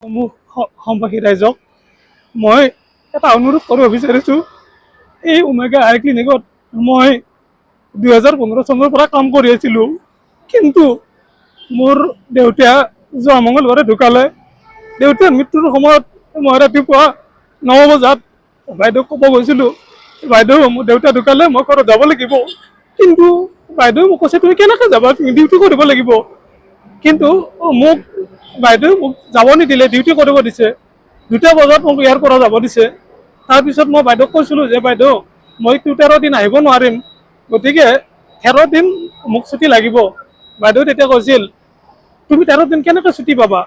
সমূহ সম্ভাষী ৰাইজক মই এটা অনুৰোধ কৰিব বিচাৰিছোঁ। এই ওমেগা আই ক্লিনিকত মই 2015 চনৰ পৰা কাম কৰি আছিলোঁ, কিন্তু মোৰ দেউতা যোৱা মঙলবাৰে ঢুকালে। দেউতাৰ মৃত্যুৰ সময়ত মই ৰাতিপুৱা 9 বজাত বাইদেউক ক'ব গৈছিলোঁ, বাইদেউ মোৰ দেউতা ঢুকালে, মই ঘৰত যাব লাগিব। কিন্তু বাইদেউ মোক কৈছে, তুমি কেনেকৈ যাবা, তুমি ডিউটি কৰিব লাগিব। কিন্তু বাইদেউ মোক যাব নিদিলে, ডিউটি কৰিব দিছে। 2টা বজাত মোক ইয়াৰ পৰা যাব দিছে। তাৰপিছত মই বাইদেউক কৈছিলোঁ যে বাইদেউ মই 13 দিন আহিব নোৱাৰিম, গতিকে 13 দিন মোক ছুটি লাগিব। বাইদেউ তেতিয়া কৈছিল, তুমি 13 দিন কেনেকৈ ছুটি পাবা,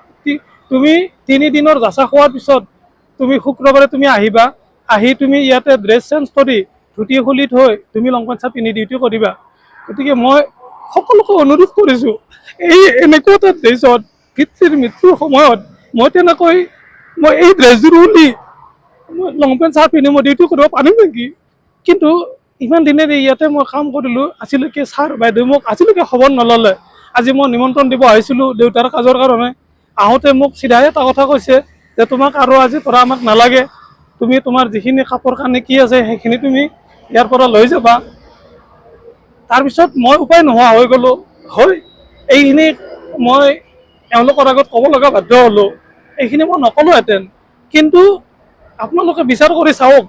তুমি 3 দিনৰ জাচা খোৱাৰ পিছত তুমি শুক্ৰবাৰে তুমি আহিবা, আহি তুমি ইয়াতে ড্ৰেছ চেঞ্জ কৰি ধুতি খুলি থৈ তুমি লং পেণ্ট চাৰ্ট পিন্ধি ডিউটি কৰিবা। গতিকে মই সকলোকে অনুৰোধ কৰিছোঁ, এনেকুৱা এটা ড্ৰেছত পিতৃৰ মৃত্যুৰ সময়ত মই এই ড্ৰেছযোৰ খুলি মই লং পেণ্ট চাৰ্ট পিন্ধি মই ডিউটি কৰিব পাৰিম নেকি। কিন্তু ইমান দিনেৰে ইয়াতে মই কাম কৰিলোঁ, আজিলৈকে ছাৰ বাইদেউ মোক আজিলৈকে খবৰ নল'লে। আজি মই নিমন্ত্ৰণ দিব আহিছিলোঁ দেউতাৰ কাজৰ কাৰণে। আহোঁতে মোক চিধাই এটা কথা কৈছে যে তোমাক আৰু আজিৰ পৰা আমাক নালাগে, তুমি তোমাৰ যিখিনি কাপোৰ কানি কি আছে সেইখিনি তুমি ইয়াৰ পৰা লৈ যাবা। তাৰপিছত মই উপায় নোহোৱা হৈ গ'লোঁ। এইখিনি মই এওঁলোকৰ আগত ক'ব লগা বাধ্য হ'লোঁ। এইখিনি মই নকলোঁহেঁতেন, কিন্তু আপোনালোকে বিচাৰ কৰি চাওক,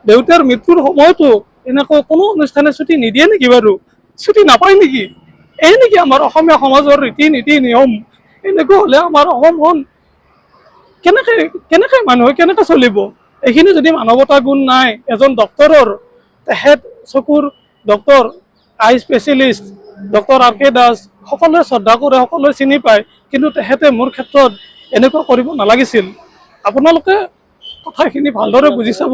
দেউতাৰ মৃত্যুৰ সময়তো এনেকৈ কোনো অনুষ্ঠানে ছুটি নিদিয়ে নেকি বাৰু, ছুটি নাপায় নেকি? এই নেকি আমাৰ অসমীয়া সমাজৰ ৰীতি নীতি নিয়ম? এনেকুৱা হ'লে আমাৰ অসমখন কেনেকৈ মানুহে কেনেকৈ চলিব? এইখিনি যদি মানৱতা গুণ নাই এজন ডক্তৰৰ, তেখেত চকুৰ ডক্তৰ, আই স্পেচিয়েলিষ্ট ডক্তৰ আৰ কে দাস, সকলোৱে শ্ৰদ্ধা কৰে, সকলোৱে চিনি পায়, কিন্তু তেখেতে মোৰ ক্ষেত্ৰত এনেকুৱা কৰিব নালাগিছিল। আপোনালোকে কথাখিনি ভালদৰে বুজি চাব,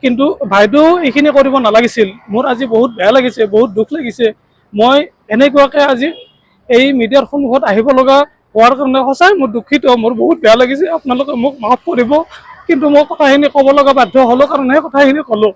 কিন্তু বাইদেউ এইখিনি কৰিব নালাগিছিল। মোৰ আজি বহুত বেয়া লাগিছে, বহুত দুখ লাগিছে। মই এনেকুৱাকৈ আজি এই মিডিয়াৰ সন্মুখত আহিব লগা হোৱাৰ কাৰণে সঁচাই মোৰ দুখিত, মোৰ বহুত বেয়া লাগিছে। আপোনালোকে মোক মাফ কৰিব, কিন্তু মই কথাখিনি ক'ব লগা বাধ্য হ'লোঁ কাৰণেহে কথাখিনি ক'লোঁ।